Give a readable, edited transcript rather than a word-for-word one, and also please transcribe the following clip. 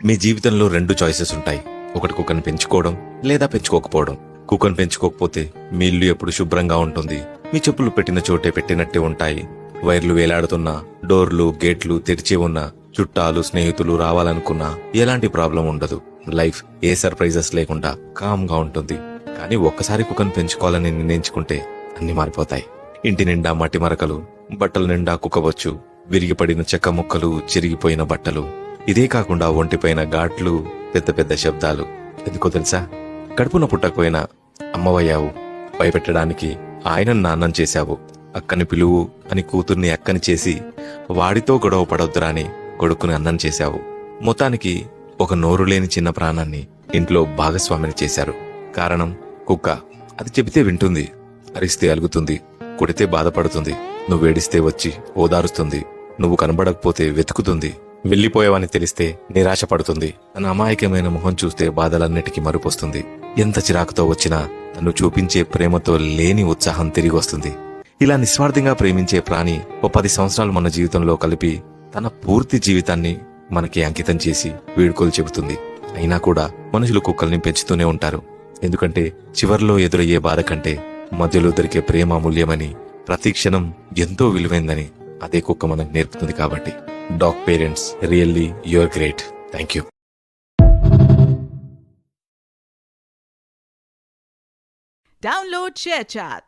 మీ జీవితంలో 2 చాయిసెస్ ఉంటాయి. ఒకటి కుక్కను పెంచుకోవడం లేదా పెంచుకోకపోవడం. కుక్కను పెంచుకోకపోతే మీ ఇల్లు ఎప్పుడు శుభ్రంగా ఉంటుంది. మీ చెప్పులు పెట్టిన చోటే పెట్టినట్టే ఉంటాయి. వైర్లు వేలాడుతున్నా, డోర్లు గేట్లు తెరిచి ఉన్నా, చుట్టాలు స్నేహితులు రావాలనుకున్నా ఎలాంటి ప్రాబ్లం ఉండదు. లైఫ్ ఏ సర్ప్రైజెస్ లేకుండా కామ్ గా ఉంటుంది. కానీ ఒక్కసారి కుక్కను పెంచుకోవాలని నిర్ణయించుకుంటే అన్ని మారిపోతాయి. ఇంటి నిండా మట్టి మరకలు, బట్టల నిండా కుక్కవచ్చు, విరిగిపడిన చెక్క ముక్కలు, చిరిగిపోయిన బట్టలు. ఇదే కాకుండా ఒంటిపైన ఘాట్లు, పెద్ద పెద్ద శబ్దాలు. ఎందుకో తెలుసా? కడుపున పుట్టకపోయినా అమ్మవయ్యావు, భయపెట్టడానికి ఆయనను నాన్నం చేశావు. అక్కని పిలువు అని కూతుర్ని అక్కని చేసి వాడితో గొడవ పడొద్దురా అని కొడుకుని అన్నం చేశావు. మొత్తానికి ఒక నోరు లేని చిన్న ప్రాణాన్ని ఇంట్లో భాగస్వామిని చేశారు. కారణం కుక్క. అది చెబితే వింటుంది, అరిస్తే అలుగుతుంది, కొడితే బాధపడుతుంది, నువ్వేడిస్తే వచ్చి ఓదారుస్తుంది, నువ్వు కనబడకపోతే వెతుకుతుంది, వెళ్లిపోయావని తెలిస్తే నిరాశపడుతుంది. తన అమాయకమైన మొహం చూస్తే బాధలన్నిటికీ మరుపొస్తుంది. ఎంత చిరాకుతో వచ్చినా తను చూపించే ప్రేమతో లేని ఉత్సాహం తిరిగి వస్తుంది. ఇలా నిస్వార్థంగా ప్రేమించే ప్రాణి 10 సంవత్సరాలు మన జీవితంలో కలిపి తన పూర్తి జీవితాన్ని మనకి అంకితం చేసి వీడ్కోలు చెబుతుంది. అయినా కూడా మనుషులు కుక్కల్ని పెంచుతూనే ఉంటారు. ఎందుకంటే చివర్లో ఎదురయ్యే బాధ కంటే మధ్యలో దొరికే ప్రేమ అమూల్యమని, ప్రతి క్షణం ఎంతో విలువైందని అదే కుక్క మనకు నేర్పుతుంది. కాబట్టి dog parents, really you are great. Thank you. Download ShareChat.